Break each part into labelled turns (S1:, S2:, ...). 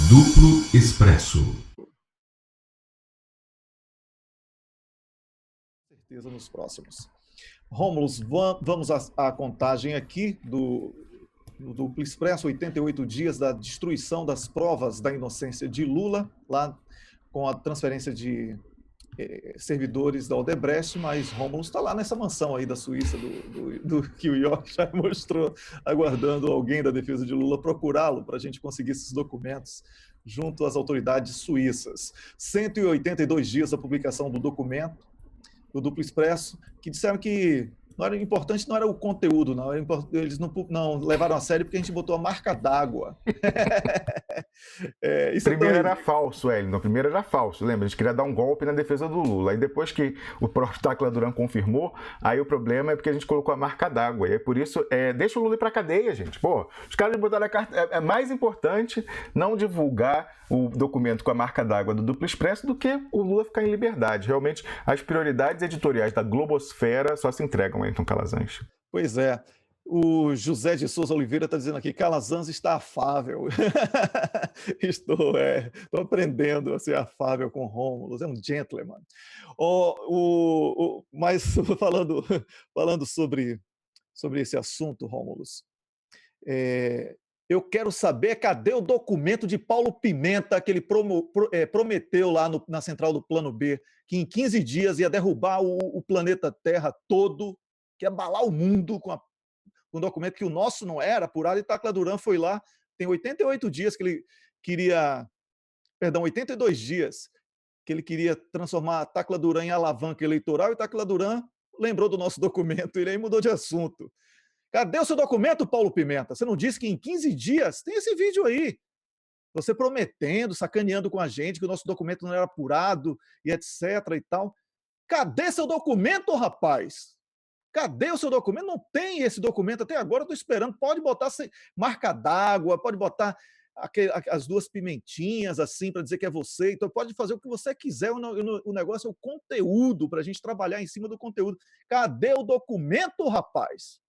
S1: Duplo Expresso.
S2: Certeza nos próximos. Rômulo, vamos à contagem aqui do Duplo Expresso, 88 dias da destruição das provas da inocência de Lula, lá com a transferência de servidores da Odebrecht, mas Rômulo está lá nessa mansão aí da Suíça, que o York já mostrou, aguardando alguém da defesa de Lula procurá-lo para a gente conseguir esses documentos junto às autoridades suíças. 182 dias da publicação do documento, do Duplo Expresso, que disseram que não era importante, não era o conteúdo, não. Eles não levaram a sério porque a gente botou a marca d'água.
S3: Primeiro era falso, Wellington. Primeiro era falso. Lembra? A gente queria dar um golpe na defesa do Lula. Aí depois que o próprio Tacla Duran confirmou, aí o problema é porque a gente colocou a marca d'água. E é por isso, deixa o Lula ir pra cadeia, gente. Pô, os caras botaram a carta. É mais importante não divulgar o documento com a marca d'água do Duplo Expresso do que o Lula ficar em liberdade. Realmente, as prioridades editoriais da globosfera só se entregam, Wellington Calazans.
S2: Pois é. O José de Souza Oliveira está dizendo aqui, Calazans está afável. Estou aprendendo a ser afável com Rômulo, é um gentleman. Mas falando sobre esse assunto, Rômulo, eu quero saber cadê o documento de Paulo Pimenta que ele prometeu lá na central do Plano B, que em 15 dias ia derrubar o planeta Terra todo, que ia abalar o mundo com um documento que o nosso não era apurado, e Tacla Duran foi lá, tem 88 dias que ele queria, 82 dias que ele queria transformar a Tacla Duran em alavanca eleitoral, e Tacla Duran lembrou do nosso documento, ele aí mudou de assunto. Cadê o seu documento, Paulo Pimenta? Você não disse que em 15 dias? Tem esse vídeo aí. Você prometendo, sacaneando com a gente que o nosso documento não era apurado e etc e tal. Cadê seu documento, rapaz? Cadê o seu documento? Não tem esse documento até agora, eu estou esperando. Pode botar marca d'água, pode botar as duas pimentinhas assim para dizer que é você. Então pode fazer o que você quiser. O negócio é o conteúdo, para a gente trabalhar em cima do conteúdo. Cadê o documento, rapaz?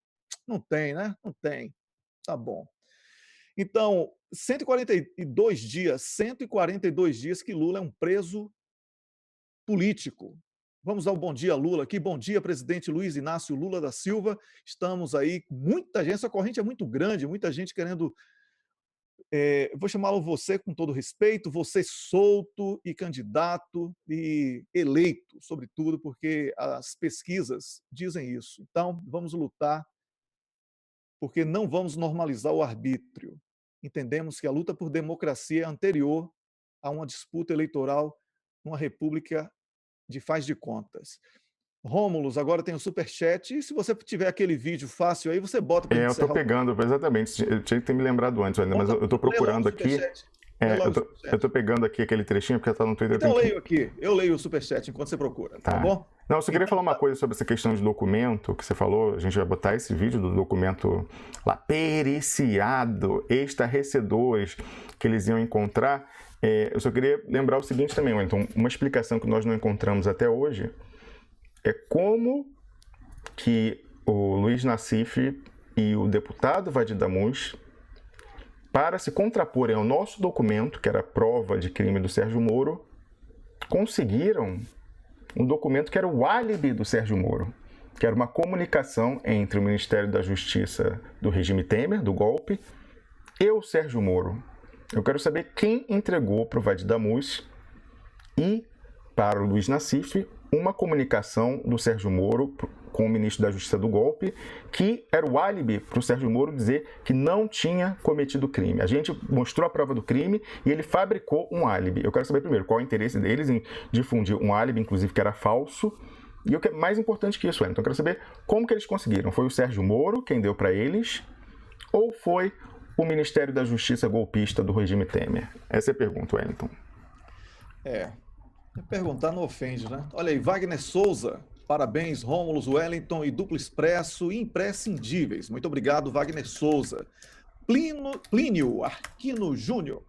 S2: Não tem, né? Não tem. Tá bom. Então, 142 dias que Lula é um preso político. Vamos dar um bom dia, Lula, aqui. Bom dia, presidente Luiz Inácio Lula da Silva. Estamos aí, muita gente, essa corrente é muito grande, muita gente querendo, vou chamá-lo você com todo respeito, você solto e candidato e eleito, sobretudo, porque as pesquisas dizem isso. Então, vamos lutar, porque não vamos normalizar o arbítrio. Entendemos que a luta por democracia é anterior a uma disputa eleitoral numa república de faz de contas. Rômulo, agora tem o superchat, e se você tiver aquele vídeo fácil aí, você bota para
S3: eu estou pegando, exatamente, eu tinha que ter me lembrado antes ainda, mas eu estou procurando aqui. Eu estou pegando aqui aquele trechinho, porque está no Twitter.
S2: Então eu leio o superchat enquanto você procura, tá bom?
S3: Não, eu só queria falar uma coisa sobre essa questão de documento que você falou. A gente vai botar esse vídeo do documento lá, periciado, estarrecedores, que eles iam encontrar. Eu só queria lembrar o seguinte também, então, uma explicação que nós não encontramos até hoje é como que o Luiz Nassif e o deputado Vadir Damus, para se contraporem ao nosso documento, que era a prova de crime do Sérgio Moro, conseguiram um documento que era o álibi do Sérgio Moro, que era uma comunicação entre o Ministério da Justiça do regime Temer, do golpe, e o Sérgio Moro. Eu quero saber quem entregou para o Vadir Damus e para o Luiz Nassif uma comunicação do Sérgio Moro com o ministro da Justiça do golpe, que era o álibi para o Sérgio Moro dizer que não tinha cometido crime. A gente mostrou a prova do crime e ele fabricou um álibi. Eu quero saber primeiro qual é o interesse deles em difundir um álibi, inclusive que era falso, e o que é mais importante que isso, Wellington, eu quero saber como que eles conseguiram. Foi o Sérgio Moro quem deu para eles ou foi o Ministério da Justiça golpista do regime Temer? Essa é a pergunta, Wellington.
S2: Perguntar não ofende, né? Olha aí, Wagner Souza, parabéns, Rômulo, Wellington e Duplo Expresso, imprescindíveis. Muito obrigado, Wagner Souza. Plínio Aquino Júnior.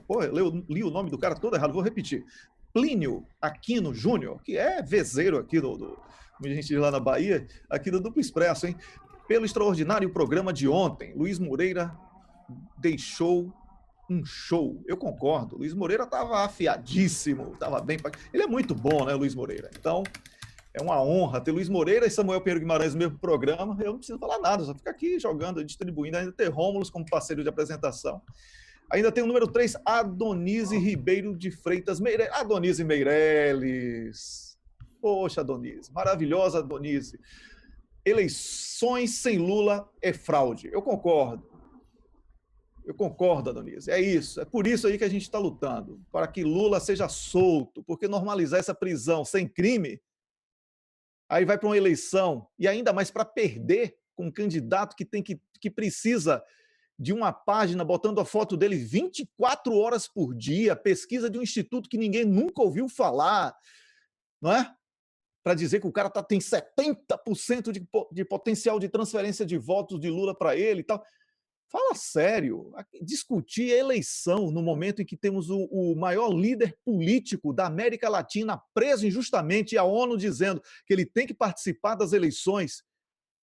S2: Pô, eu li o nome do cara todo errado, vou repetir. Plínio Aquino Júnior, que é vezeiro aqui como a gente diz lá na Bahia, aqui do Duplo Expresso, hein? Pelo extraordinário programa de ontem, Luiz Moreira deixou um show. Eu concordo. Luiz Moreira estava afiadíssimo, estava bem. Ele é muito bom, né, Luiz Moreira? Então, é uma honra ter Luiz Moreira e Samuel Pinheiro Guimarães no mesmo programa. Eu não preciso falar nada, só ficar aqui jogando, distribuindo. Ainda ter Rômulos como parceiro de apresentação. Ainda tem o número 3, Adonise Ribeiro de Freitas Meirelles. Adonise Meirelles. Poxa, Adonise. Maravilhosa Adonise. Eleições sem Lula é fraude. Eu concordo. Eu concordo, Adonise. É isso. É por isso aí que a gente está lutando. Para que Lula seja solto. Porque normalizar essa prisão sem crime, aí vai para uma eleição, e ainda mais para perder com um candidato que precisa de uma página botando a foto dele 24 horas por dia, pesquisa de um instituto que ninguém nunca ouviu falar, não é? Para dizer que o cara tem 70% de potencial de transferência de votos de Lula para ele e tal. Fala sério, discutir a eleição no momento em que temos o maior líder político da América Latina preso injustamente e a ONU dizendo que ele tem que participar das eleições,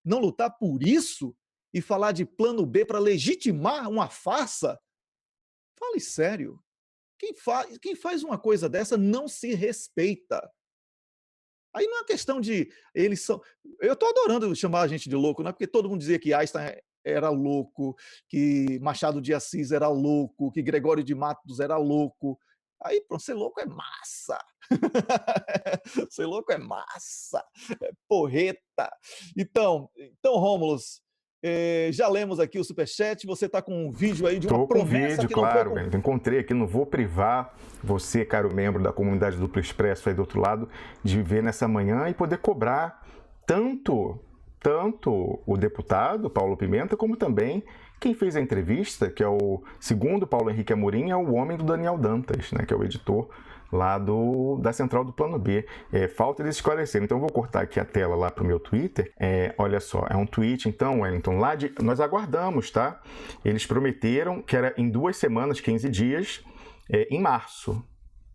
S2: não lutar por isso e falar de plano B para legitimar uma farsa? Fale sério. Quem faz uma coisa dessa não se respeita. Aí não é questão de eles são. Eu estou adorando chamar a gente de louco, não é porque todo mundo dizia que Einstein era louco, que Machado de Assis era louco, que Gregório de Matos era louco. Aí, pronto, ser louco é massa. Ser louco é massa. É porreta. Então Rômulus, já lemos aqui o superchat, você está com um vídeo aí de uma promessa
S3: vídeo,
S2: que
S3: claro,
S2: não foi...
S3: encontrei aqui, não vou privar você, caro membro da comunidade Duplo Expresso aí do outro lado, de ver nessa manhã e poder cobrar tanto o deputado Paulo Pimenta, como também quem fez a entrevista, que é o, segundo Paulo Henrique Amorim, é o homem do Daniel Dantas, né, que é o editor lá da Central do Plano B. Falta eles esclarecerem. Então, eu vou cortar aqui a tela lá para o meu Twitter. Olha só, é um tweet, então, Wellington, nós aguardamos, tá? Eles prometeram que era em 2 semanas, 15 dias, em março.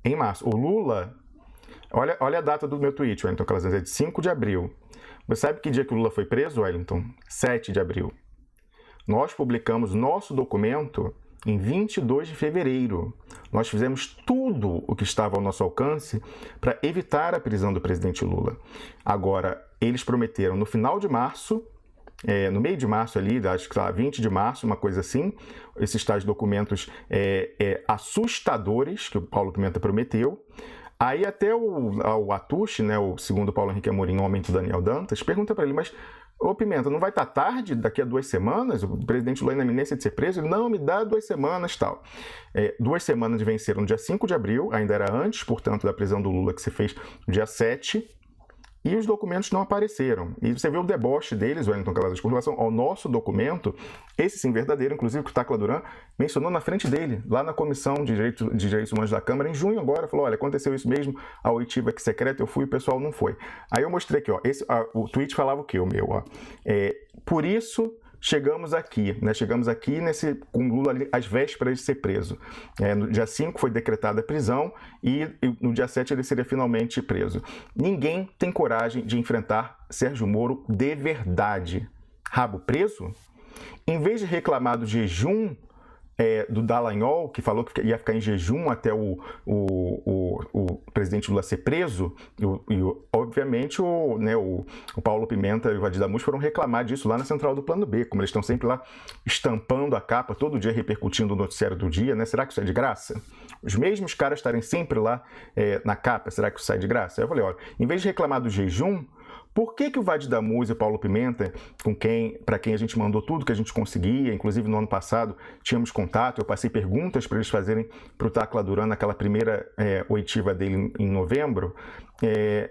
S3: Em março. O Lula... Olha a data do meu tweet, Wellington Calazans, é de 5 de abril. Você sabe que dia que o Lula foi preso, Wellington? 7 de abril. Nós publicamos nosso documento em 22 de fevereiro. Nós fizemos tudo o que estava ao nosso alcance para evitar a prisão do presidente Lula. Agora, eles prometeram no final de março, no meio de março ali, acho que 20 de março, uma coisa assim, esses tais documentos assustadores que o Paulo Pimenta prometeu. Aí até o Atushi, né, o segundo Paulo Henrique Amorim, homem do Daniel Dantas, pergunta para ele, mas, ô Pimenta, não vai estar tarde daqui a 2 semanas? O presidente Lula na iminência de ser preso? Ele, não, me dá 2 semanas, tal. 2 semanas venceram no dia 5 de abril, ainda era antes, portanto, da prisão do Lula, que se fez no dia 7, e os documentos não apareceram. E você vê o deboche deles, Wellington Calazans, com relação ao nosso documento, esse sim verdadeiro, inclusive que o Tacla Duran mencionou na frente dele, lá na Comissão de Direitos Humanos da Câmara, em junho agora, falou, olha, aconteceu isso mesmo, a oitiva aqui secreta, eu fui, o pessoal não foi. Aí eu mostrei aqui, ó, o tweet falava o quê? O meu, ó. Por isso... Chegamos aqui, né? Com Lula ali, às vésperas de ser preso. No dia 5 foi decretada a prisão e no dia 7 ele seria finalmente preso. Ninguém tem coragem de enfrentar Sérgio Moro de verdade. Rabo preso? Em vez de reclamar do jejum do Dallagnol, que falou que ia ficar em jejum até o presidente Lula ser preso, e obviamente o Paulo Pimenta e o Vadir Damus foram reclamar disso lá na Central do Plano B, como eles estão sempre lá estampando a capa, todo dia repercutindo o noticiário do dia, né? Será que isso é de graça? Os mesmos caras estarem sempre lá na capa, será que isso sai de graça? Aí eu falei, olha, em vez de reclamar do jejum, por que o Vadir Damus e o Paulo Pimenta, para quem a gente mandou tudo que a gente conseguia, inclusive no ano passado tínhamos contato, eu passei perguntas para eles fazerem para o Tacla Duran naquela primeira oitiva dele em novembro,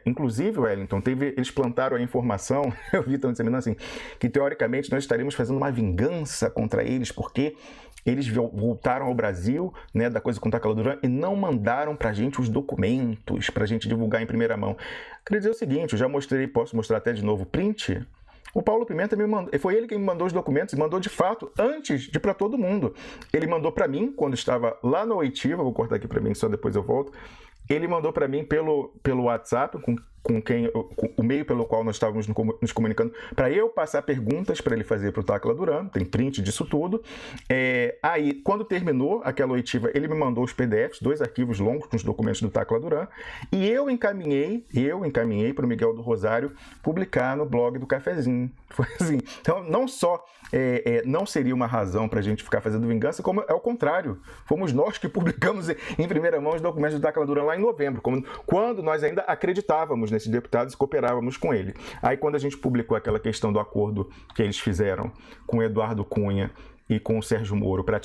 S3: inclusive, Wellington, eles plantaram a informação, eu vi estão disseminando assim, que teoricamente nós estaríamos fazendo uma vingança contra eles, porque eles voltaram ao Brasil, né, da coisa com o Tacla Duran, e não mandaram para a gente os documentos, para a gente divulgar em primeira mão. Queria dizer o seguinte, eu já mostrei, posso mostrar até de novo o print. O Paulo Pimenta me mandou, foi ele quem me mandou os documentos, e mandou de fato, antes de para todo mundo. Ele mandou para mim, quando estava lá na oitiva, vou cortar aqui para mim, só depois eu volto. Ele mandou para mim pelo WhatsApp, com com o meio pelo qual nós estávamos nos comunicando, para eu passar perguntas para ele fazer para o Tacla Duran, tem print disso tudo. Aí, quando terminou aquela oitiva, ele me mandou os PDFs, 2 arquivos longos com os documentos do Tacla Duran, e eu encaminhei para o Miguel do Rosário publicar no blog do Cafezinho. Foi assim. Então, não só não seria uma razão para a gente ficar fazendo vingança, como é o contrário. Fomos nós que publicamos em primeira mão os documentos do Tacla Duran lá em novembro, quando nós ainda acreditávamos nesses deputados e cooperávamos com ele. Aí, quando a gente publicou aquela questão do acordo que eles fizeram com o Eduardo Cunha e com o Sérgio Moro para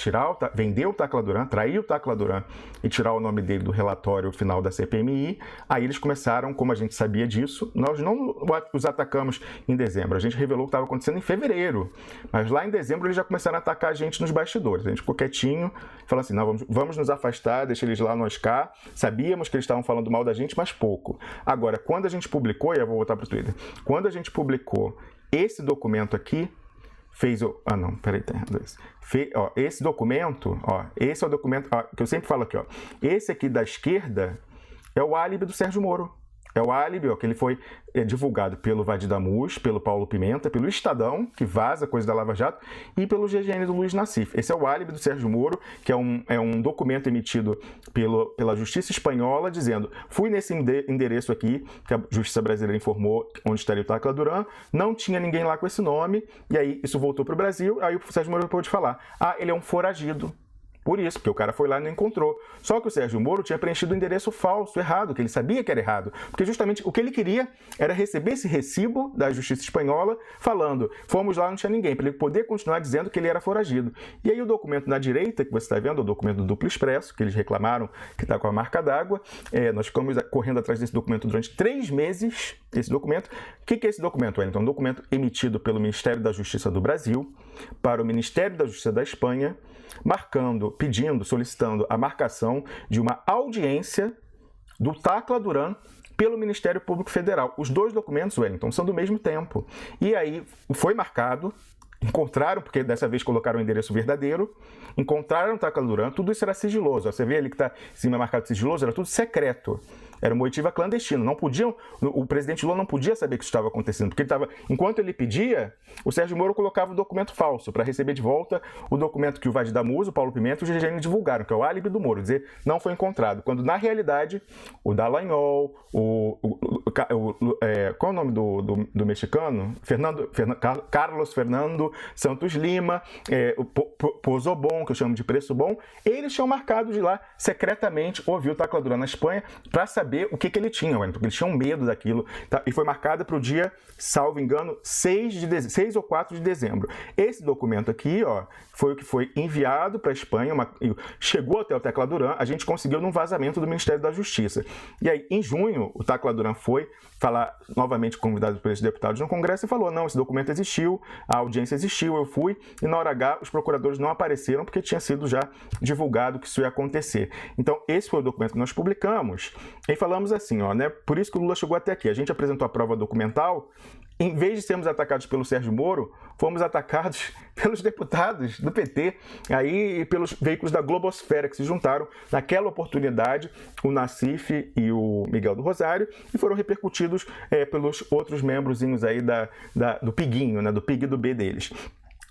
S3: vender o Tacla Duran, trair o Tacla Duran e tirar o nome dele do relatório final da CPMI, aí eles começaram, como a gente sabia disso, nós não os atacamos em dezembro, a gente revelou o que estava acontecendo em fevereiro, mas lá em dezembro eles já começaram a atacar a gente nos bastidores, a gente ficou quietinho, falando assim, não, vamos nos afastar, deixa eles lá, nós cá, sabíamos que eles estavam falando mal da gente, mas pouco. Agora, quando a gente publicou, e eu vou voltar para o Twitter, quando a gente publicou esse documento aqui, esse documento, esse é o documento, que eu sempre falo aqui, esse aqui da esquerda é o álibi do Sérgio Moro. É o álibi, que ele foi divulgado pelo Vadir Damus, pelo Paulo Pimenta, pelo Estadão, que vaza coisa da Lava Jato, e pelo GGN do Luiz Nassif. Esse é o álibi do Sérgio Moro, que é um documento emitido pela Justiça Espanhola, dizendo, fui nesse endereço aqui, que a Justiça Brasileira informou onde estaria o Tacla Duran, não tinha ninguém lá com esse nome, e aí isso voltou para o Brasil, aí o Sérgio Moro pôde falar, ele é um foragido. Por isso, porque o cara foi lá e não encontrou. Só que o Sérgio Moro tinha preenchido o endereço falso, errado, que ele sabia que era errado. Porque justamente o que ele queria era receber esse recibo da Justiça Espanhola falando, fomos lá, não tinha ninguém, para ele poder continuar dizendo que ele era foragido. E aí o documento na direita, que você está vendo, o documento do Duplo Expresso, que eles reclamaram que está com a marca d'água, nós ficamos correndo atrás desse documento durante 3 meses, esse documento. O que é esse documento, Wellington? Um documento emitido pelo Ministério da Justiça do Brasil para o Ministério da Justiça da Espanha, solicitando a marcação de uma audiência do Tacla Duran pelo Ministério Público Federal. Os 2 documentos, Wellington, são do mesmo tempo. E aí foi marcado, encontraram, porque dessa vez colocaram o endereço verdadeiro, encontraram o Tacla Duran, tudo isso era sigiloso. Você vê ali que está em cima marcado sigiloso, era tudo secreto. Era uma oitiva clandestina. O presidente Lula não podia saber que isso estava acontecendo, porque enquanto ele pedia, o Sérgio Moro colocava o documento falso para receber de volta o documento que o Vadir Damus, o Paulo Pimenta e o GGN divulgaram, que é o álibi do Moro, dizer não foi encontrado. Quando, na realidade, o Dallagnol, qual é o nome do mexicano? Carlos Fernando Santos Lima, o Pozo Bom, que eu chamo de Preço Bom, eles tinham marcado de lá secretamente ouvir o Tacla Duran na Espanha para saber o que ele tinha, porque eles tinham medo daquilo. Tá? E foi marcada para o dia, salvo engano, 6 ou 4 de dezembro. Esse documento aqui, foi o que foi enviado para a Espanha, chegou até o Tacla Duran, a gente conseguiu num vazamento do Ministério da Justiça. E aí, em junho, o Tacla Duran foi falar novamente convidado por esses deputados no Congresso e falou, não, esse documento existiu, a audiência existiu, eu fui, e na hora H os procuradores não apareceram porque tinha sido já divulgado que isso ia acontecer. Então, esse foi o documento que nós publicamos e falamos assim, por isso que o Lula chegou até aqui. A gente apresentou a prova documental, em vez de sermos atacados pelo Sérgio Moro, fomos atacados pelos deputados do PT e pelos veículos da Globosfera que se juntaram naquela oportunidade, o Nassif e o Miguel do Rosário, e foram repercutidos pelos outros membrozinhos aí do Piguinho, do PIG do B deles.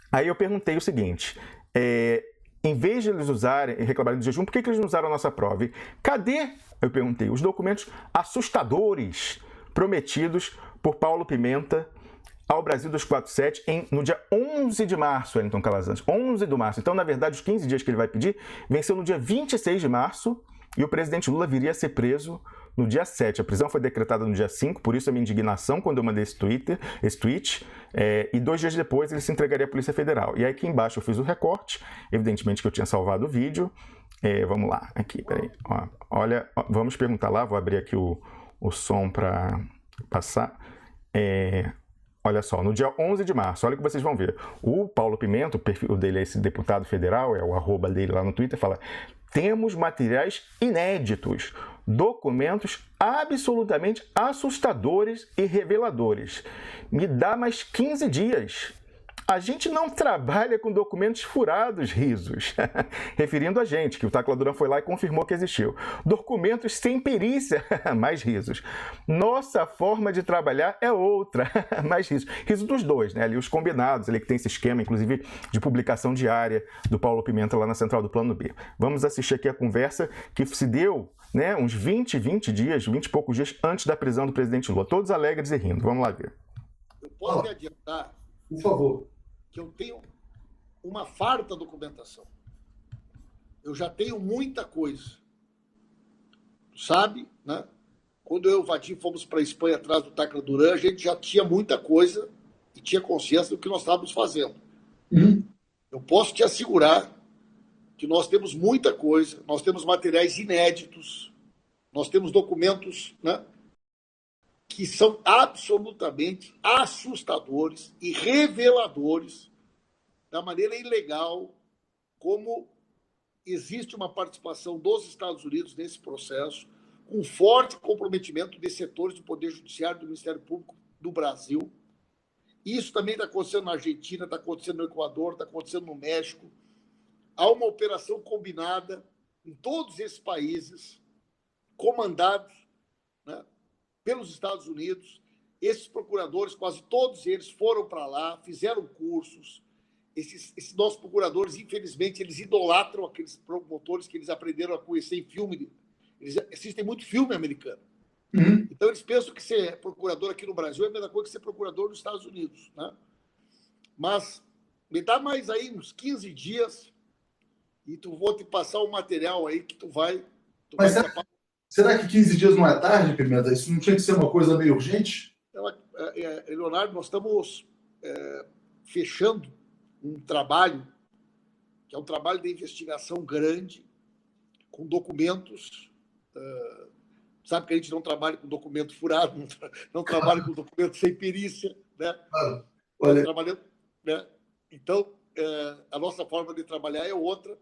S3: Aí eu perguntei o seguinte, em vez de eles reclamarem do jejum, por que eles não usaram a nossa prova? Cadê, eu perguntei, os documentos assustadores prometidos por Paulo Pimenta ao Brasil 247 no dia 11 de março, Wellington Calazans, 11 de março. Então, na verdade, os 15 dias que ele vai pedir venceu no dia 26 de março e o presidente Lula viria a ser preso no dia 7. A prisão foi decretada no dia 5, por isso a minha indignação quando eu mandei esse tweet, e 2 dias depois ele se entregaria à Polícia Federal. E aí aqui embaixo eu fiz o recorte, evidentemente que eu tinha salvado o vídeo. Vamos lá, aqui, peraí. Olha, vamos perguntar lá, vou abrir aqui o som para passar. Olha só, no dia 11 de março, olha o que vocês vão ver. O Paulo Pimenta, o perfil dele é esse deputado federal, é o arroba dele lá no Twitter, fala: temos materiais inéditos, documentos absolutamente assustadores e reveladores. Me dá mais 15 dias. A gente não trabalha com documentos furados, risos. Referindo a gente, que o Tacla Duran foi lá e confirmou que existiu. Documentos sem perícia, mais risos. Nossa forma de trabalhar é outra, mais risos. Riso dos dois, né? Ali os combinados, ali que tem esse esquema, inclusive, de publicação diária do Paulo Pimenta lá na central do Plano B. Vamos assistir aqui a conversa que se deu, né, uns 20 dias, 20 e poucos dias antes da prisão do presidente Lula. Todos alegres e rindo. Vamos lá ver.
S1: Eu posso adiantar,
S4: por favor,
S1: que eu tenho uma farta documentação. Eu já tenho muita coisa. Sabe, né? Quando eu e o Vadim fomos para a Espanha atrás do Tacla Duran, a gente já tinha muita coisa e tinha consciência do que nós estávamos fazendo. Eu posso te assegurar que nós temos muita coisa, nós temos materiais inéditos, nós temos documentos, né, que são absolutamente assustadores e reveladores da maneira ilegal como existe uma participação dos Estados Unidos nesse processo, com forte comprometimento de setores do Poder Judiciário e do Ministério Público do Brasil. Isso também está acontecendo na Argentina, está acontecendo no Equador, está acontecendo no México. Há uma operação combinada em todos esses países, comandados, né, pelos Estados Unidos. Esses procuradores, quase todos eles, foram para lá, fizeram cursos. Esses nossos procuradores, infelizmente, eles idolatram aqueles promotores que eles aprenderam a conhecer em filme. Eles assistem muito filme americano. Então, eles pensam que ser procurador aqui no Brasil é a mesma coisa que ser procurador nos Estados Unidos, né? Mas me dá mais aí uns 15 dias e vou te passar um material aí que tu vai...
S4: Mas será que 15 dias não é tarde, Pimenta? Isso não tinha que ser uma coisa meio urgente?
S1: Leonardo, nós estamos fechando um trabalho, que é um trabalho de investigação grande, com documentos. Sabe que a gente não trabalha com documento furado, não trabalha com documento sem perícia, né?
S4: Claro. Olha...
S1: Trabalhando, né? Então, a nossa forma de trabalhar é outra,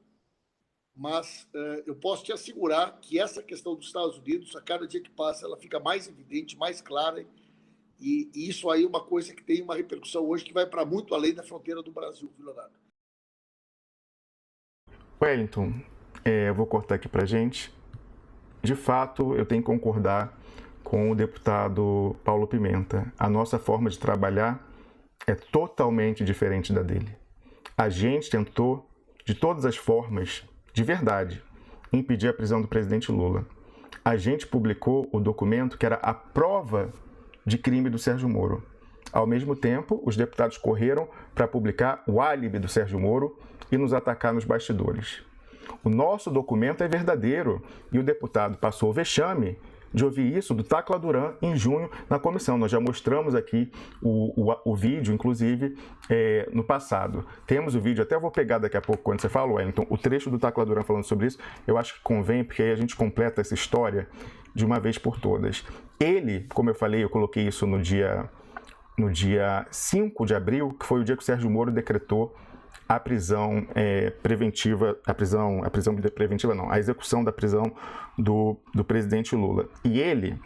S1: mas eu posso te assegurar que essa questão dos Estados Unidos, a cada dia que passa, ela fica mais evidente, mais clara, e isso aí é uma coisa que tem uma repercussão hoje que vai para muito além da fronteira do Brasil, viu, Leonardo?
S3: Wellington, eu vou cortar aqui para a gente. De fato, eu tenho que concordar com o deputado Paulo Pimenta. A nossa forma de trabalhar é totalmente diferente da dele. A gente tentou, de todas as formas, de verdade, impedir a prisão do presidente Lula. A gente publicou o documento que era a prova de crime do Sérgio Moro. Ao mesmo tempo, os deputados correram para publicar o álibi do Sérgio Moro e nos atacar nos bastidores. O nosso documento é verdadeiro e o deputado passou o vexame de ouvir isso do Tacla Duran em junho na comissão. Nós já mostramos aqui o vídeo, inclusive, no passado. Temos o vídeo, até vou pegar daqui a pouco, quando você fala, Wellington, o trecho do Tacla Duran falando sobre isso, eu acho que convém, porque aí a gente completa essa história de uma vez por todas. Ele, como eu falei, eu coloquei isso no dia 5 de abril, que foi o dia que o Sérgio Moro decretou a prisão preventiva, a execução da prisão do presidente Lula. E ele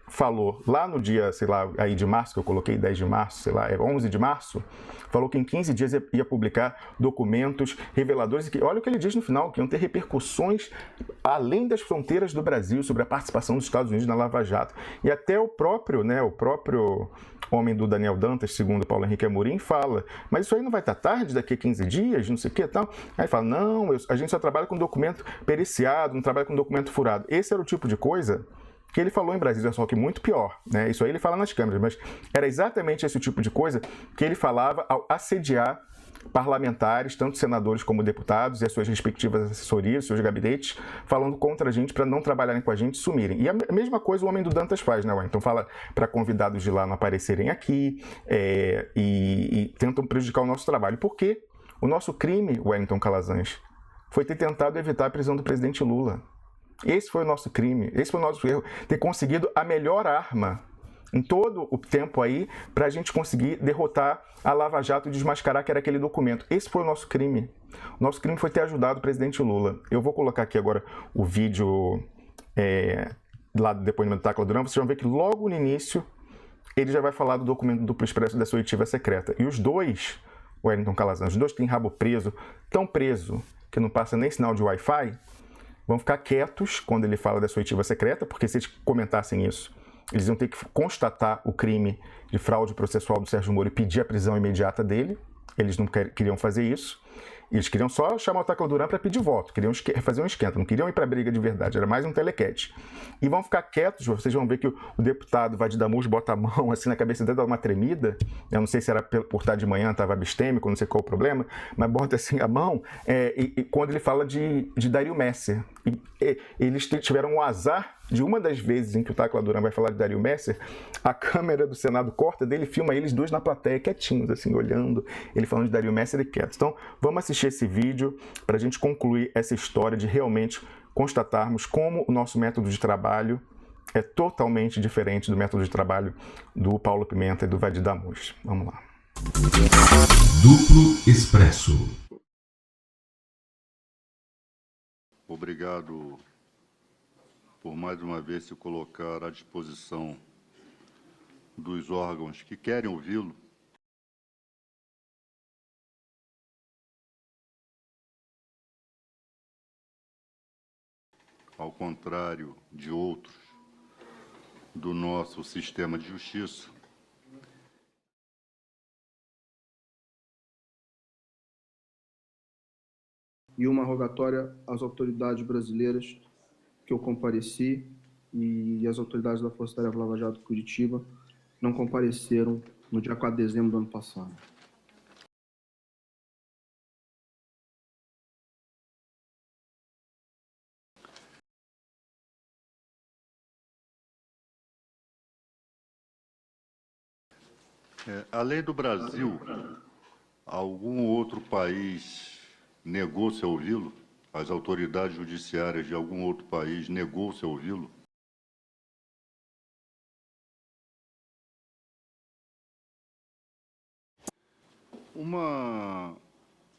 S3: falou lá no dia, sei lá, aí de março, que eu coloquei 10 de março, sei lá, 11 de março, falou que em 15 dias ia publicar documentos reveladores, e que, olha o que ele diz no final, que iam ter repercussões além das fronteiras do Brasil sobre a participação dos Estados Unidos na Lava Jato. E até o próprio homem do Daniel Dantas, segundo Paulo Henrique Amorim, fala, mas isso aí não vai estar tarde, daqui a 15 dias, não sei o que e tal. Aí fala, não, a gente só trabalha com documento periciado, não trabalha com documento furado. Esse era o tipo de coisa que ele falou em Brasília, só que muito pior, né? Isso aí ele fala nas câmeras, mas era exatamente esse tipo de coisa que ele falava ao assediar parlamentares, tanto senadores como deputados e as suas respectivas assessorias, seus gabinetes, falando contra a gente para não trabalharem com a gente e sumirem. E a mesma coisa o homem do Dantas faz, né? Então fala para convidados de lá não aparecerem aqui e tentam prejudicar o nosso trabalho. Por quê? O nosso crime, Wellington Calazans, foi ter tentado evitar a prisão do presidente Lula. Esse foi o nosso crime, esse foi o nosso erro, ter conseguido a melhor arma em todo o tempo aí para a gente conseguir derrotar a Lava Jato e desmascarar que era aquele documento. Esse foi o nosso crime. O nosso crime foi ter ajudado o presidente Lula. Eu vou colocar aqui agora o vídeo lá do depoimento do Tacla Duran. Vocês vão ver que logo no início ele já vai falar do documento duplo expresso dessa oitiva secreta. E os dois, Wellington Calazans, os dois têm rabo preso, tão preso que não passa nem sinal de Wi-Fi, vão ficar quietos quando ele fala dessa oitiva secreta, porque se eles comentassem isso, eles iam ter que constatar o crime de fraude processual do Sérgio Moro e pedir a prisão imediata dele. Eles não queriam fazer isso. Eles queriam só chamar o Tacla Duran para pedir voto, queriam fazer um esquenta, não queriam ir para a briga de verdade, era mais um telequete. E vão ficar quietos, vocês vão ver que o deputado Vadir Damus bota a mão assim na cabeça dele, dá uma tremida, eu não sei se era por estar de manhã, estava abstêmico, não sei qual o problema, mas bota assim a mão, e quando ele fala de Dario Messer. Eles tiveram o azar de uma das vezes em que o Tacla Duran vai falar de Dario Messer, a câmera do Senado corta dele e filma eles dois na plateia, quietinhos, assim, olhando, ele falando de Dario Messer e quietos. Então, vamos assistir esse vídeo para a gente concluir essa história de realmente constatarmos como o nosso método de trabalho é totalmente diferente do método de trabalho do Paulo Pimenta e do Vadir Damus. Vamos lá.
S5: Duplo Expresso.
S6: Obrigado por mais uma vez se colocar à disposição dos órgãos que querem ouvi-lo. Ao contrário de outros do nosso sistema de justiça,
S7: e uma rogatória às autoridades brasileiras que eu compareci, e as autoridades da Força Tarefa Lava Jato Curitiba não compareceram no dia 4 de dezembro do ano passado.
S6: além do Brasil, algum outro país negou-se a ouvi-lo? As autoridades judiciárias de algum outro país negou-se a ouvi-lo?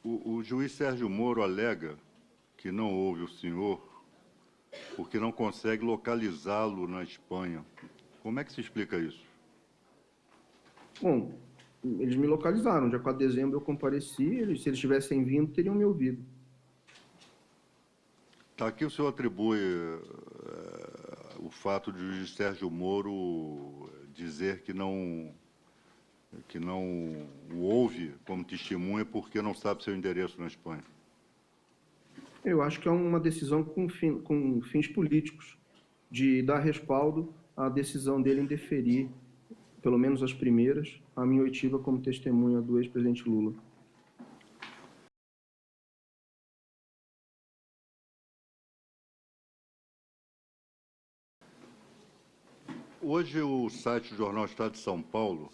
S6: O juiz Sérgio Moro alega que não ouve o senhor porque não consegue localizá-lo na Espanha. Como é que se explica isso?
S7: Bom, eles me localizaram. Dia 4 de dezembro eu compareci. Se eles tivessem vindo, teriam me ouvido.
S6: Tá, aqui o senhor atribui o fato de o juiz Sérgio Moro dizer que não o ouve como testemunha porque não sabe seu endereço na Espanha.
S7: Eu acho que é uma decisão com fins políticos, de dar respaldo à decisão dele em deferir, pelo menos as primeiras, a minha oitiva como testemunha do ex-presidente Lula.
S6: Hoje o site do Jornal Estado de São Paulo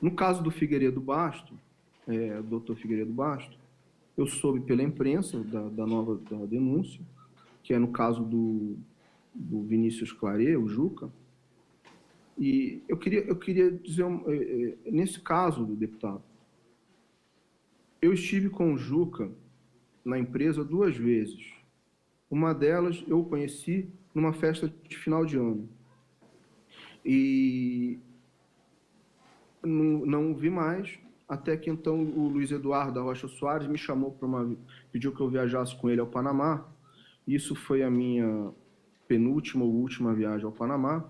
S7: No caso do Figueiredo Basto, doutor Figueiredo Basto, eu soube pela imprensa da denúncia, que é no caso do Vinícius Claret, o Juca, e eu queria dizer, nesse caso, deputado, eu estive com o Juca na empresa 2 vezes. Uma delas eu o conheci numa festa de final de ano. E não o vi mais, até que então o Luiz Eduardo da Rocha Soares me chamou pediu que eu viajasse com ele ao Panamá. Isso foi a minha penúltima ou última viagem ao Panamá,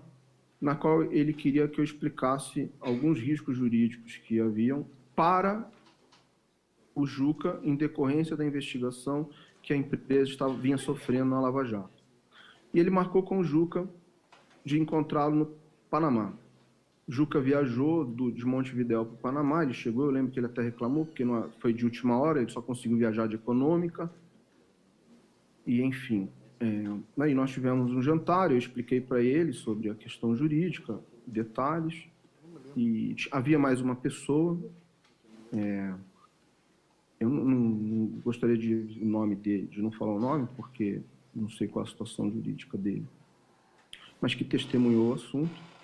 S7: na qual ele queria que eu explicasse alguns riscos jurídicos que haviam para o Juca em decorrência da investigação que a empresa vinha sofrendo na Lava Jato. E ele marcou com o Juca de encontrá-lo no Panamá. Juca viajou de Montevidéu para o Panamá, ele chegou, eu lembro que ele até reclamou, porque foi de última hora, ele só conseguiu viajar de econômica. E, enfim, aí nós tivemos um jantar, eu expliquei para ele sobre a questão jurídica, detalhes, e havia mais uma pessoa, eu não gostaria de o nome dele, de não falar o nome, porque não sei qual a situação jurídica dele, mas que testemunhou o assunto.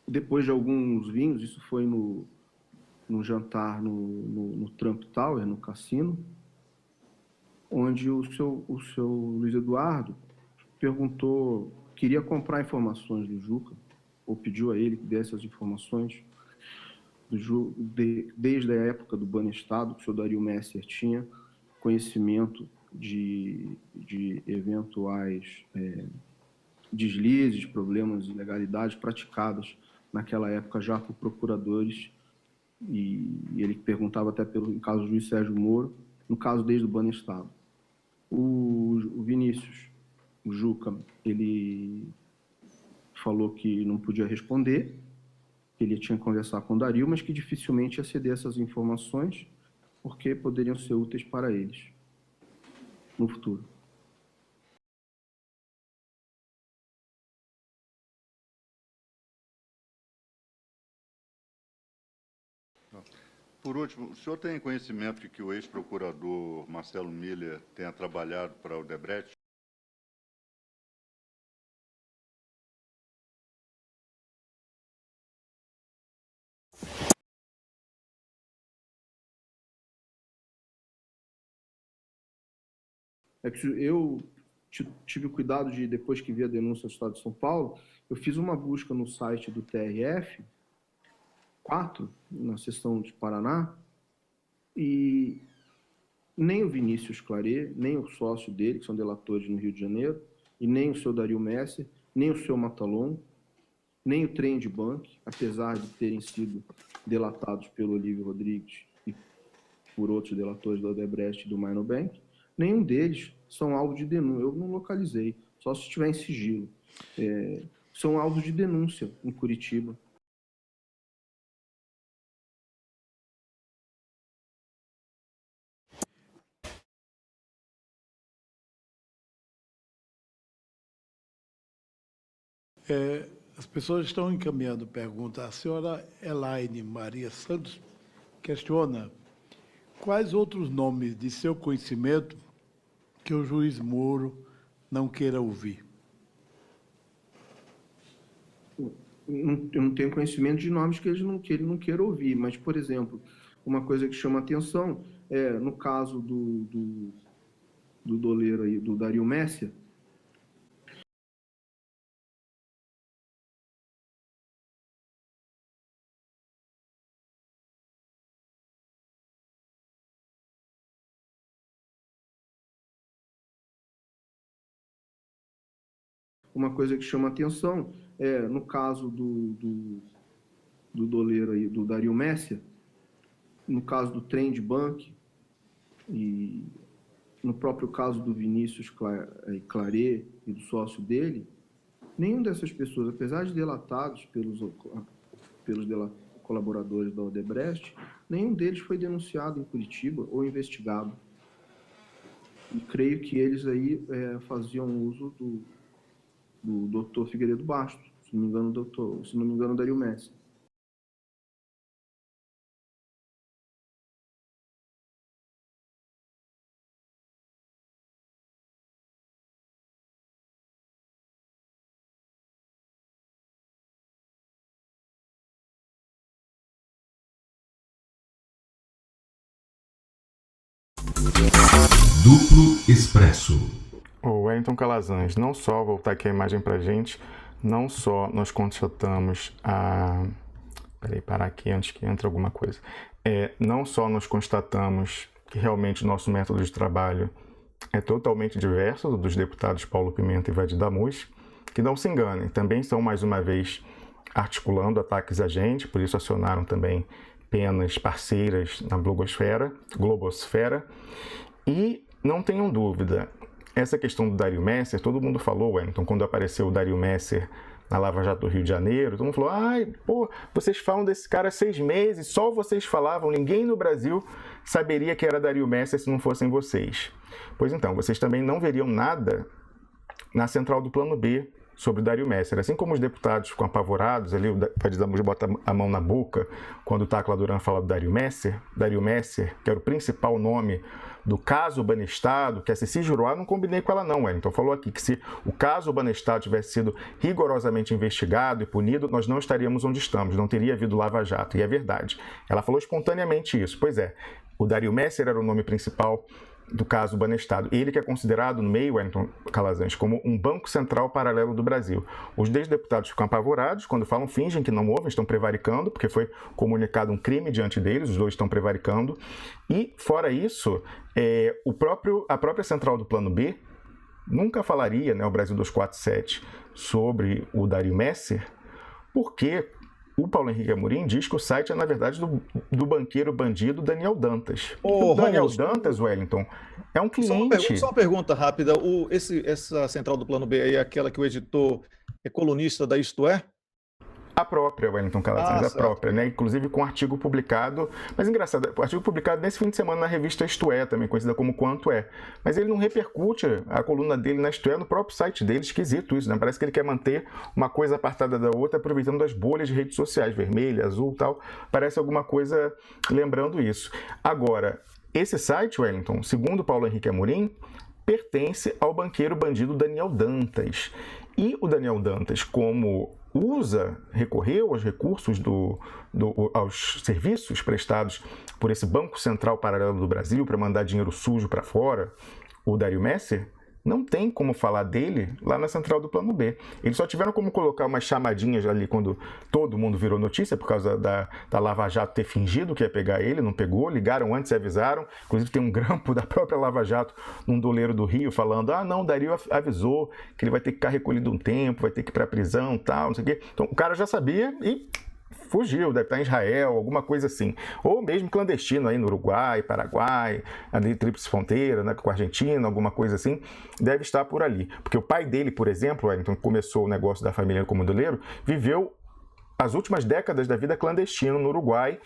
S7: depois de alguns vinhos, isso foi no jantar no Trump Tower, no cassino, onde o seu Luiz Eduardo perguntou, queria comprar informações do Juca, ou pediu a ele que desse as informações desde a época do Banestado, que o senhor Dario Messer tinha conhecimento de eventuais deslizes, problemas de ilegalidades praticadas naquela época já por procuradores, e ele perguntava até no caso do juiz Sérgio Moro, no caso desde o Banestado. O Vinícius, o Juca, ele falou que não podia responder, que ele tinha que conversar com o Dario, mas que dificilmente ia ceder essas informações, porque poderiam ser úteis para eles no futuro.
S6: Por último, o senhor tem conhecimento de que o ex-procurador Marcelo Miller tenha trabalhado para o Odebrecht?
S7: É que eu tive o cuidado de, depois que vi a denúncia do Estado de São Paulo, eu fiz uma busca no site do TRF, 4, na seção de Paraná, e nem o Vinícius Claret, nem o sócio dele, que são delatores no Rio de Janeiro, e nem o seu Dario Messer, nem o seu Matalon, nem o Trend Bank, apesar de terem sido delatados pelo Olívio Rodrigues e por outros delatores do Odebrecht e do Minor Bank, nenhum deles são alvo de denúncia. Eu não localizei, só se estiver em sigilo. São alvos de denúncia em Curitiba.
S5: As pessoas estão encaminhando perguntas. A senhora Elaine Maria Santos questiona quais outros nomes de seu conhecimento que o juiz Moro não queira ouvir.
S7: Eu não tenho conhecimento de nomes que ele não queira ouvir, mas, por exemplo, uma coisa que chama atenção é, no caso do doleiro aí, do Dario Messer, uma coisa que chama atenção é, no caso do doleiro aí, do Dario Messer, no caso do Trend Bank e no próprio caso do Vinícius Claret e do sócio dele, nenhum dessas pessoas, apesar de delatados pelos colaboradores da Odebrecht, nenhum deles foi denunciado em Curitiba ou investigado. E creio que eles aí faziam uso do doutor Figueiredo Bastos, se não me engano, Dario Messer.
S8: Duplo Expresso.
S3: O Wellington Calazans, não só, voltar aqui a imagem para a gente, não só nós constatamos a... Peraí, parar aqui antes que entre alguma coisa. Não só nós constatamos que realmente o nosso método de trabalho é totalmente diverso do dos deputados Paulo Pimenta e Vadir Damus, que não se enganem, também estão mais uma vez articulando ataques a gente, por isso acionaram também penas parceiras na blogosfera, globosfera, e não tenham dúvida, essa questão do Dario Messer, todo mundo falou, Wellington, quando apareceu o Dario Messer na Lava Jato do Rio de Janeiro, todo mundo falou, vocês falam desse cara há 6 meses, só vocês falavam, ninguém no Brasil saberia que era Dario Messer se não fossem vocês. Pois então, vocês também não veriam nada na central do Plano B sobre o Dario Messer. Assim como os deputados ficam apavorados, ali o Padre bota a mão na boca quando o Tacla Duran fala do Dario Messer, que era o principal nome do caso Banestado, que a Ceci jurou, não combinei com ela não, Wellington. Falou aqui que se o caso Banestado tivesse sido rigorosamente investigado e punido, nós não estaríamos onde estamos, não teria havido Lava Jato. E é verdade. Ela falou espontaneamente isso. Pois é, o Dario Messer era o nome principal do caso Banestado. Ele que é considerado no meio, Wellington Calazans, como um banco central paralelo do Brasil. Os 10 deputados ficam apavorados quando falam, fingem que não ouvem, estão prevaricando, porque foi comunicado um crime diante deles, os dois estão prevaricando. E, fora isso, a própria central do Plano B nunca falaria, né, o Brasil 247, sobre o Dario Messer, porque o Paulo Henrique Amorim diz que o site é, na verdade, do banqueiro bandido Daniel Dantas. O Daniel Dantas, Wellington, é um cliente.
S2: Só uma pergunta rápida. Essa central do Plano B aí é aquela que o editor é colunista da Isto É?
S3: A própria, Wellington Calazans, a própria, né? Inclusive com um artigo publicado, mas engraçado, o artigo publicado nesse fim de semana na revista Isto É, também conhecida como Quanto É. Mas ele não repercute a coluna dele na Isto É no próprio site dele, esquisito isso, né? Parece que ele quer manter uma coisa apartada da outra, aproveitando das bolhas de redes sociais, vermelha, azul e tal. Parece alguma coisa lembrando isso. Agora, esse site, Wellington, segundo Paulo Henrique Amorim, pertence ao banqueiro bandido Daniel Dantas. E o Daniel Dantas, como recorreu aos recursos aos serviços prestados por esse Banco Central Paralelo do Brasil para mandar dinheiro sujo para fora, o Dario Messer, não tem como falar dele lá na central do Plano B. Eles só tiveram como colocar umas chamadinhas ali quando todo mundo virou notícia por causa da Lava Jato ter fingido que ia pegar ele, não pegou, ligaram antes e avisaram. Inclusive tem um grampo da própria Lava Jato num doleiro do Rio falando, não, o Dario avisou que ele vai ter que ficar recolhido um tempo, vai ter que ir para a prisão, tal, não sei o quê. Então o cara já sabia e fugiu, deve estar em Israel, alguma coisa assim. Ou mesmo clandestino aí no Uruguai, Paraguai, ali tríplice fronteira, né, com a Argentina, alguma coisa assim, deve estar por ali. Porque o pai dele, por exemplo, então começou o negócio da família como doleiro, viveu as últimas décadas da vida clandestino no Uruguai,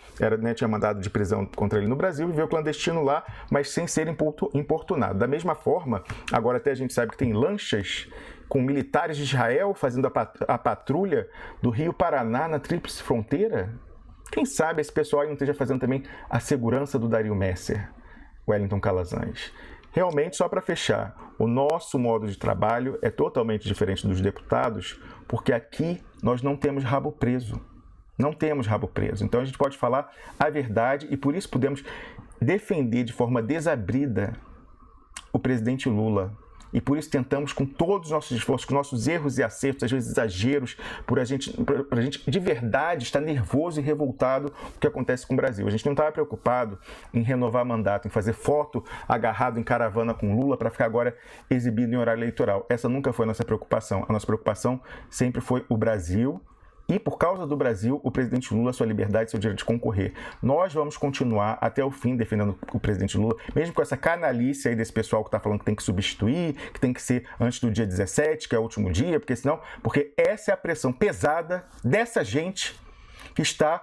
S3: tinha mandado de prisão contra ele no Brasil, viveu clandestino lá, mas sem ser importunado. Da mesma forma, agora até a gente sabe que tem lanchas com militares de Israel fazendo a patrulha do Rio Paraná na tríplice fronteira. Quem sabe esse pessoal aí não esteja fazendo também a segurança do Dario Messer, Wellington Calazans. Realmente, só para fechar, o nosso modo de trabalho é totalmente diferente dos deputados, porque aqui nós não temos rabo preso. Não temos rabo preso. Então a gente pode falar a verdade e por isso podemos defender de forma desabrida o presidente Lula. E por isso tentamos, com todos os nossos esforços, com nossos erros e acertos, às vezes exageros, para a gente de verdade estar nervoso e revoltado com o que acontece com o Brasil. A gente não estava preocupado em renovar mandato, em fazer foto agarrado em caravana com Lula para ficar agora exibido em horário eleitoral. Essa nunca foi a nossa preocupação. A nossa preocupação sempre foi o Brasil. E, por causa do Brasil, o presidente Lula, sua liberdade e seu direito de concorrer. Nós vamos continuar até o fim defendendo o presidente Lula, mesmo com essa canalice aí desse pessoal que está falando que tem que substituir, que tem que ser antes do dia 17, que é o último dia, porque essa é a pressão pesada dessa gente que está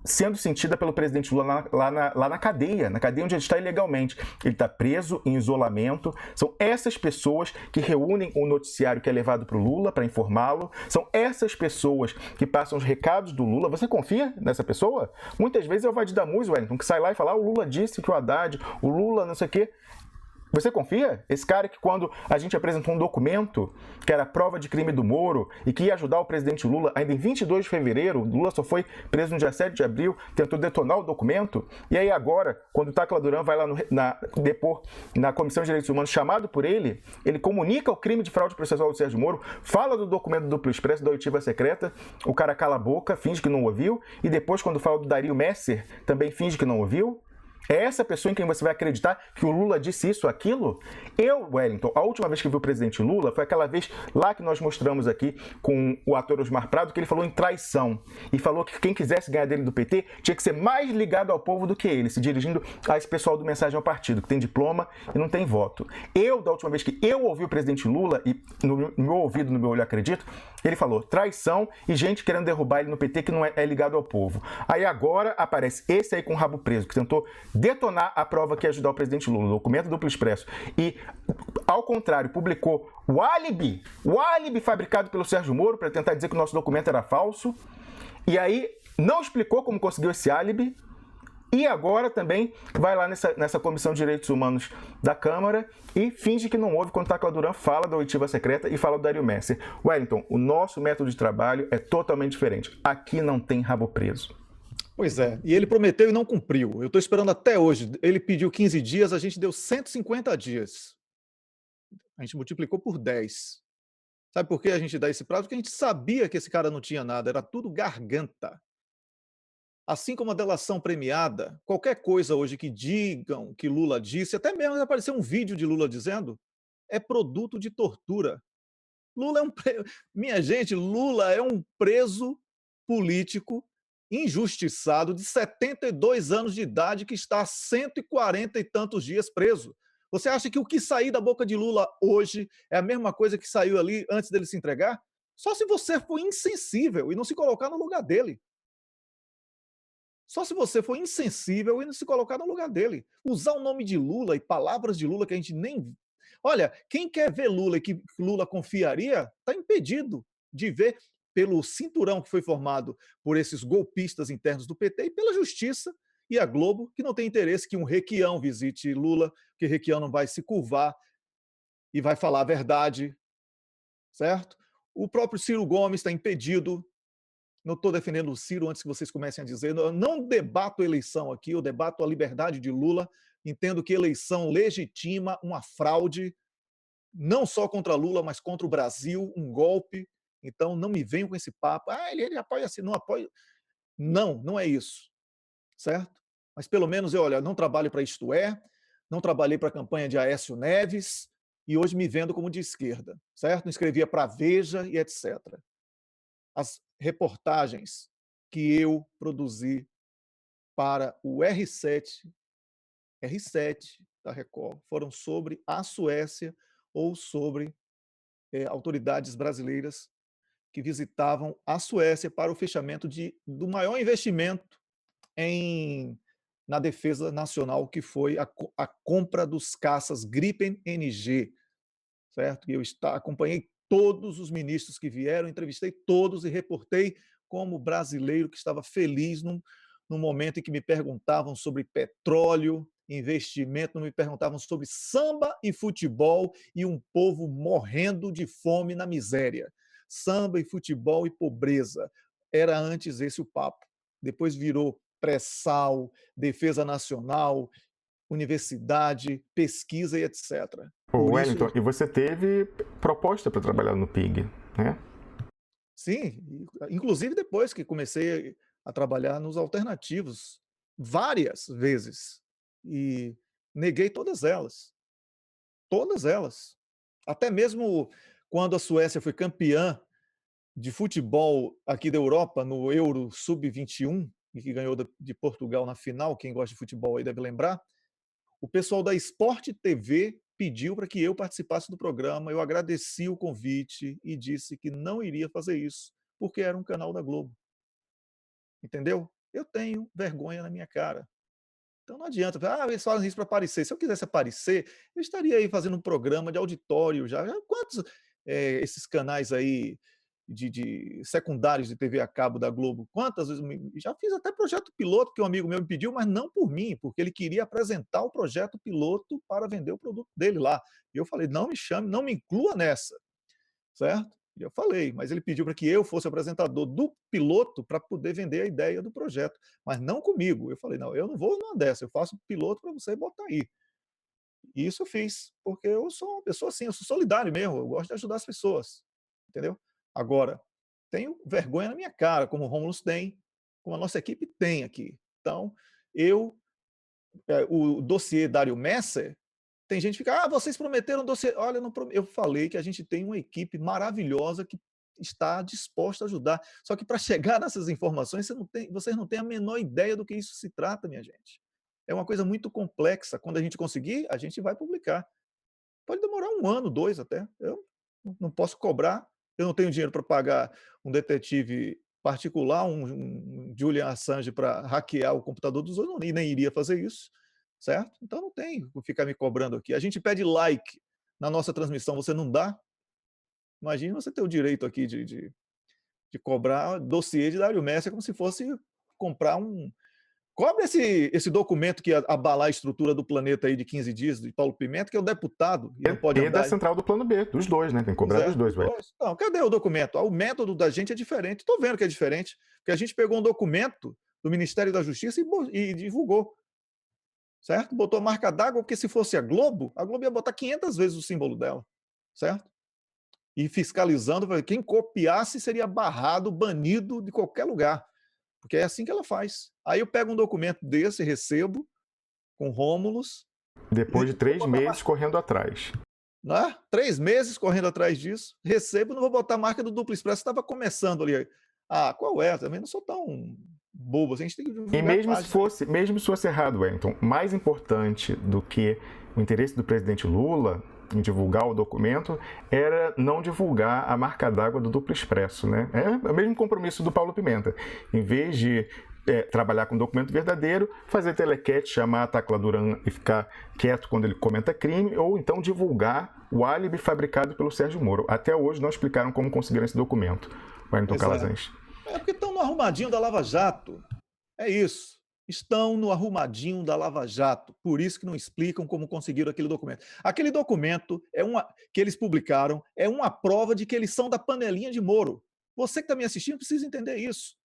S3: sendo sentida pelo presidente Lula lá na cadeia onde ele está ilegalmente. Ele está preso, em isolamento. São essas pessoas que reúnem o noticiário que é levado para o Lula para informá-lo. São essas pessoas que passam os recados do Lula. Você confia nessa pessoa? Muitas vezes é o Vadir Damuz, Wellington, que sai lá e fala, o Lula disse que o Haddad, o Lula não sei o quê. Você confia? Esse cara que quando a gente apresentou um documento que era prova de crime do Moro e que ia ajudar o presidente Lula, ainda em 22 de fevereiro, Lula só foi preso no dia 7 de abril, tentou detonar o documento, e aí agora, quando o Tacla Duran vai lá depor na Comissão de Direitos Humanos, chamado por ele comunica o crime de fraude processual do Sérgio Moro, fala do documento duplo expresso da oitiva secreta, o cara cala a boca, finge que não ouviu, e depois quando fala do Dario Messer, também finge que não ouviu. É essa pessoa em quem você vai acreditar que o Lula disse isso, aquilo? Wellington, a última vez que vi o presidente Lula foi aquela vez lá que nós mostramos aqui com o ator Osmar Prado, que ele falou em traição. E falou que quem quisesse ganhar dele do PT tinha que ser mais ligado ao povo do que ele, se dirigindo a esse pessoal do Mensagem ao Partido, que tem diploma e não tem voto. Da última vez que eu ouvi o presidente Lula, e no meu ouvido, no meu olho acredito, Ele falou traição e gente querendo derrubar ele no PT que não é ligado ao povo. Aí agora aparece esse aí com o rabo preso, que tentou detonar a prova que ia ajudar o presidente Lula, o documento duplo expresso. E, ao contrário, publicou o álibi fabricado pelo Sérgio Moro para tentar dizer que o nosso documento era falso. E aí não explicou como conseguiu esse álibi. E agora também vai lá nessa Comissão de Direitos Humanos da Câmara e finge que não ouve quando Tacla Duran fala da oitiva secreta e fala do Dario Messer. Wellington, o nosso método de trabalho é totalmente diferente. Aqui não tem rabo preso.
S2: Pois é, e ele prometeu e não cumpriu. Eu estou esperando até hoje. Ele pediu 15 dias, a gente deu 150 dias. A gente multiplicou por 10. Sabe por que a gente dá esse prazo? Porque a gente sabia que esse cara não tinha nada, era tudo garganta. Assim como a delação premiada, qualquer coisa hoje que digam que Lula disse, até mesmo vai aparecer um vídeo de Lula dizendo, é produto de tortura. Lula é Minha gente, Lula é um preso político injustiçado de 72 anos de idade que está há 140 e tantos dias preso. Você acha que o que sair da boca de Lula hoje é a mesma coisa que saiu ali antes dele se entregar? Só se você for insensível e não se colocar no lugar dele. Só se você for insensível e não se colocar no lugar dele. Usar o nome de Lula e palavras de Lula que a gente nem... Olha, quem quer ver Lula e que Lula confiaria, está impedido de ver pelo cinturão que foi formado por esses golpistas internos do PT e pela Justiça e a Globo, que não tem interesse que um Requião visite Lula, que Requião não vai se curvar e vai falar a verdade, certo? O próprio Ciro Gomes está impedido. Não estou defendendo o Ciro antes que vocês comecem a dizer. Eu não debato eleição aqui, eu debato a liberdade de Lula. Entendo que eleição legitima uma fraude, não só contra Lula, mas contra o Brasil, um golpe. Então não me venham com esse papo. Ah, ele apoia assim, não apoia. Não, não é isso. Certo? Mas pelo menos eu, olha, não trabalho para Isto É, não trabalhei para a campanha de Aécio Neves e hoje me vendo como de esquerda. Certo? Não escrevia para Veja e etc. As reportagens que eu produzi para o R7 da Record foram sobre a Suécia ou sobre autoridades brasileiras que visitavam a Suécia para o fechamento do maior investimento na defesa nacional, que foi a compra dos caças Gripen NG, certo? E eu acompanhei todos os ministros que vieram, entrevistei todos e reportei como brasileiro que estava feliz num momento em que me perguntavam sobre petróleo, investimento, não me perguntavam sobre samba e futebol e um povo morrendo de fome na miséria. Samba e futebol e pobreza. Era antes esse o papo. Depois virou pré-sal, defesa nacional, universidade, pesquisa e etc.
S3: Ô, Wellington, e você teve proposta para trabalhar no PIG, né?
S2: Sim, inclusive depois que comecei a trabalhar nos alternativos, várias vezes, e neguei todas elas. Todas elas. Até mesmo quando a Suécia foi campeã de futebol aqui da Europa, no Euro Sub-21, e que ganhou de Portugal na final, quem gosta de futebol aí deve lembrar, o pessoal da Sport TV pediu para que eu participasse do programa, eu agradeci o convite e disse que não iria fazer isso, porque era um canal da Globo. Entendeu? Eu tenho vergonha na minha cara. Então não adianta, eles fazem isso para aparecer. Se eu quisesse aparecer, eu estaria aí fazendo um programa de auditório já. Quantos esses canais aí de secundários de TV a cabo da Globo, quantas vezes já fiz até projeto piloto que um amigo meu me pediu, mas não por mim, porque ele queria apresentar o projeto piloto para vender o produto dele lá. E eu falei, não me chame, não me inclua nessa, certo? E eu falei, mas ele pediu para que eu fosse apresentador do piloto para poder vender a ideia do projeto, mas não comigo. Eu falei, não, eu não vou numa dessa, eu faço piloto para você botar aí. E isso eu fiz, porque eu sou uma pessoa assim, eu sou solidário mesmo, eu gosto de ajudar as pessoas, entendeu? Agora, tenho vergonha na minha cara, como o Romulus tem, como a nossa equipe tem aqui. Então, o dossiê Dario Messer, tem gente que fica, vocês prometeram dossiê. Olha, eu falei que a gente tem uma equipe maravilhosa que está disposta a ajudar. Só que para chegar nessas informações, vocês não têm a menor ideia do que isso se trata, minha gente. É uma coisa muito complexa. Quando a gente conseguir, a gente vai publicar. Pode demorar 1 ano, 2 até. Eu não posso cobrar eu não tenho dinheiro para pagar um detetive particular, um Julian Assange, para hackear o computador dos outros, e nem iria fazer isso, certo? Então não tem que ficar me cobrando aqui. A gente pede like na nossa transmissão, você não dá? Imagina você ter o direito aqui de cobrar dossiê de Dário Messi, como se fosse comprar um... Cobre esse documento que ia abalar a estrutura do planeta aí de 15 dias, de Paulo Pimenta, que é o deputado, e não pode andar...
S3: da central do plano B, dos dois, né? Tem que cobrar dos dois, velho.
S2: Não, cadê o documento? O método da gente é diferente. Estou vendo que é diferente, porque a gente pegou um documento do Ministério da Justiça e divulgou, certo? Botou marca d'água, porque se fosse a Globo ia botar 500 vezes o símbolo dela, certo? E fiscalizando, quem copiasse seria barrado, banido de qualquer lugar, porque é assim que ela faz. Aí eu pego um documento desse, recebo, com Rômulus.
S3: Depois de 3 meses correndo atrás.
S2: Né? 3 meses correndo atrás disso, recebo, não vou botar a marca do Duplo Expresso, estava começando ali. Qual é? Também não sou tão bobo, a gente tem que divulgar.
S3: E mesmo se fosse errado, Wellington, mais importante do que o interesse do presidente Lula em divulgar o documento era não divulgar a marca d'água do Duplo Expresso, né? É o mesmo compromisso do Paulo Pimenta. Em vez de trabalhar com documento verdadeiro, fazer telequete, chamar a Tacla Duran e ficar quieto quando ele comenta crime, ou então divulgar o álibi fabricado pelo Sérgio Moro. Até hoje não explicaram como conseguiram esse documento. Wellington Calazans.
S2: É porque estão no arrumadinho da Lava Jato. É isso. Estão no arrumadinho da Lava Jato. Por isso que não explicam como conseguiram aquele documento. Aquele documento que eles publicaram é uma prova de que eles são da panelinha de Moro. Você que está me assistindo precisa entender isso.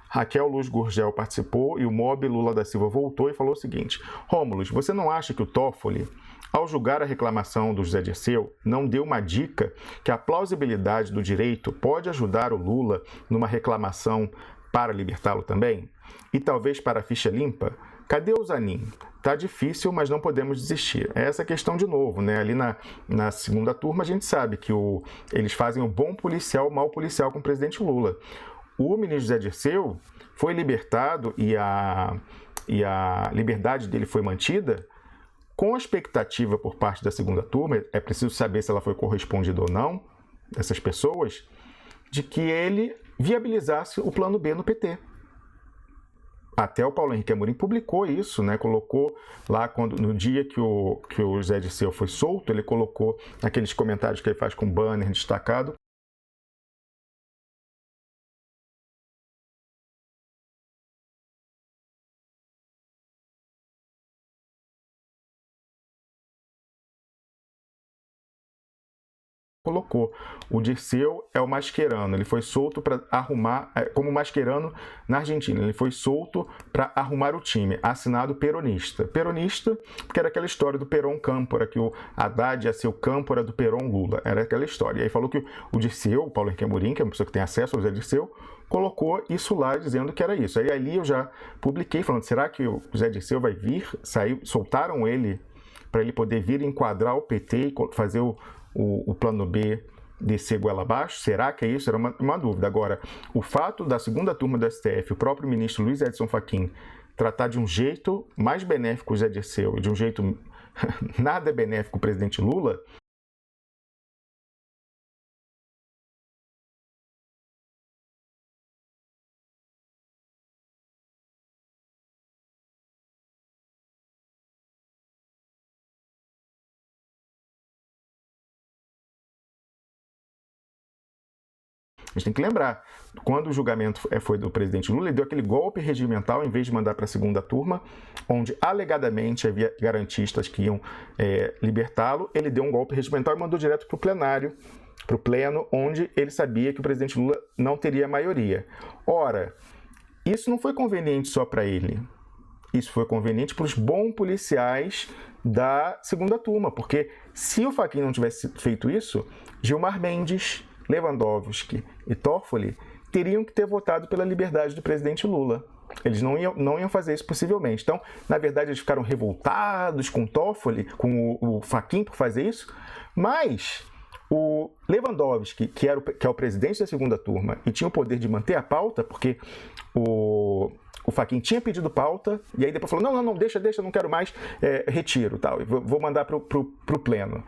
S3: Raquel Luz Gurgel participou e o Mob Lula da Silva voltou e falou o seguinte: Rômulus, você não acha que o Toffoli, ao julgar a reclamação do José Dirceu, não deu uma dica que a plausibilidade do direito pode ajudar o Lula numa reclamação para libertá-lo também? E talvez para a ficha limpa? Cadê o Zanin? Tá difícil, mas não podemos desistir. É essa questão de novo, né? Ali na segunda turma a gente sabe que eles fazem o bom policial, o mau policial com o presidente Lula. O ministro José Dirceu foi libertado e a liberdade dele foi mantida com a expectativa por parte da segunda turma, é preciso saber se ela foi correspondida ou não, dessas pessoas, de que ele viabilizasse o plano B no PT. Até o Paulo Henrique Amorim publicou isso, né? Colocou lá, no dia que o José Dirceu foi solto, ele colocou aqueles comentários que ele faz com banner destacado. Colocou. O Dirceu é o mascherano, ele foi solto para arrumar, como mascherano na Argentina, ele foi solto para arrumar o time, assinado peronista. Peronista, porque era aquela história do Perón Câmpora, que o Haddad ia ser o Câmpora do Perón Lula, era aquela história. E aí falou que o Dirceu, o Paulo Henrique Amorim, que é uma pessoa que tem acesso ao José Dirceu, colocou isso lá dizendo que era isso. Aí ali eu já publiquei falando, será que o José Dirceu vai vir, soltaram ele para ele poder vir enquadrar o PT e fazer o plano B descer goela abaixo? Será que é isso? Era uma dúvida. Agora, o fato da segunda turma do STF, o próprio ministro Luiz Edson Fachin, tratar de um jeito mais benéfico o José Dirceu e de um jeito nada benéfico o presidente Lula, a gente tem que lembrar, quando o julgamento foi do presidente Lula, ele deu aquele golpe regimental em vez de mandar para a segunda turma, onde alegadamente havia garantistas que iam libertá-lo, ele deu um golpe regimental e mandou direto para o plenário, para o pleno, onde ele sabia que o presidente Lula não teria maioria. Ora, isso não foi conveniente só para ele, isso foi conveniente para os bons policiais da segunda turma, porque se o Fachin não tivesse feito isso, Gilmar Mendes, Lewandowski e Toffoli teriam que ter votado pela liberdade do presidente Lula. Eles não iam fazer isso possivelmente. Então, na verdade, eles ficaram revoltados com o Toffoli, com o Fachin por fazer isso, mas o Lewandowski, que é o presidente da segunda turma e tinha o poder de manter a pauta, porque o Fachin tinha pedido pauta e aí depois falou, não, deixa, não quero mais, retiro, tal, vou mandar para o pleno.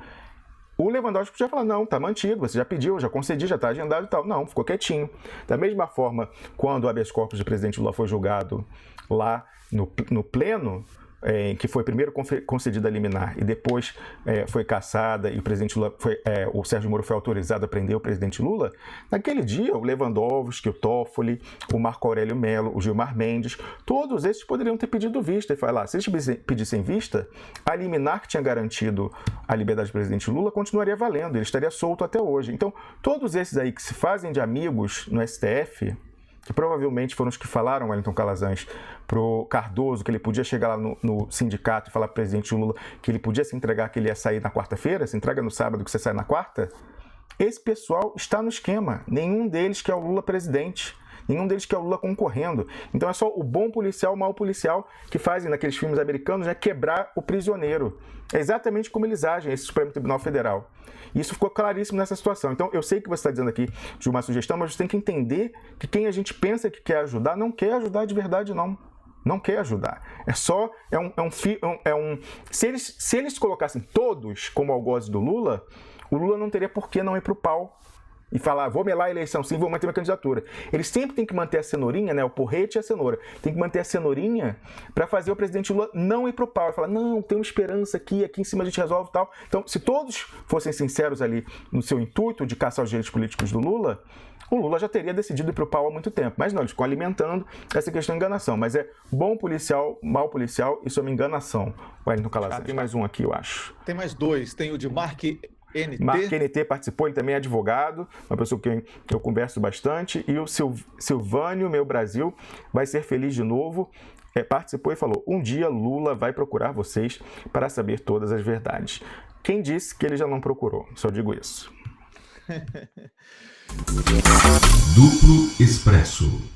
S3: O Lewandowski podia falar, não, tá mantido, você já pediu, já concedi, já tá agendado e tal. Não, ficou quietinho. Da mesma forma, quando o habeas corpus do presidente Lula foi julgado lá no pleno, que foi primeiro concedida a liminar e depois foi cassada e o presidente Lula o Sérgio Moro foi autorizado a prender o presidente Lula, naquele dia o Lewandowski, o Toffoli, o Marco Aurélio Mello, o Gilmar Mendes, todos esses poderiam ter pedido vista e falar, se eles pedissem vista, a liminar que tinha garantido a liberdade do presidente Lula continuaria valendo, ele estaria solto até hoje. Então, todos esses aí que se fazem de amigos no STF, que provavelmente foram os que falaram, Wellington Calazans, pro Cardoso, que ele podia chegar lá no sindicato e falar pro presidente Lula que ele podia se entregar, que ele ia sair na quarta-feira, se entrega no sábado que você sai na quarta. Esse pessoal está no esquema. Nenhum deles quer o Lula presidente. Nenhum deles quer o Lula concorrendo. Então é só o bom policial, o mau policial que fazem naqueles filmes americanos, quebrar o prisioneiro. É exatamente como eles agem, esse Supremo Tribunal Federal. E isso ficou claríssimo nessa situação. Então eu sei que você está dizendo aqui de uma sugestão, mas você tem que entender que quem a gente pensa que quer ajudar, não quer ajudar de verdade, não. Não quer ajudar. Se eles colocassem todos como algozes do Lula, o Lula não teria por que não ir para o pau e falar, vou melar a eleição, sim, vou manter minha candidatura. Eles sempre têm que manter a cenourinha, né, o porrete e a cenoura. Tem que manter a cenourinha para fazer o presidente Lula não ir para o pau. Falar, não, tem uma esperança aqui em cima a gente resolve e tal. Então, se todos fossem sinceros ali no seu intuito de caçar os direitos políticos do Lula, o Lula já teria decidido ir para o pau há muito tempo. Mas não, eles ficam alimentando essa questão de enganação. Mas é bom policial, mau policial, isso é uma enganação. Wellington Calazans. Tem mais um aqui, eu acho.
S2: Tem mais dois. Tem o de Mark NT.
S3: Mark NT participou, ele também é advogado, uma pessoa que eu converso bastante. E o Silvânio, meu Brasil, vai ser feliz de novo. Participou e falou, um dia Lula vai procurar vocês para saber todas as verdades. Quem disse que ele já não procurou? Só digo isso.
S8: Duplo Expresso.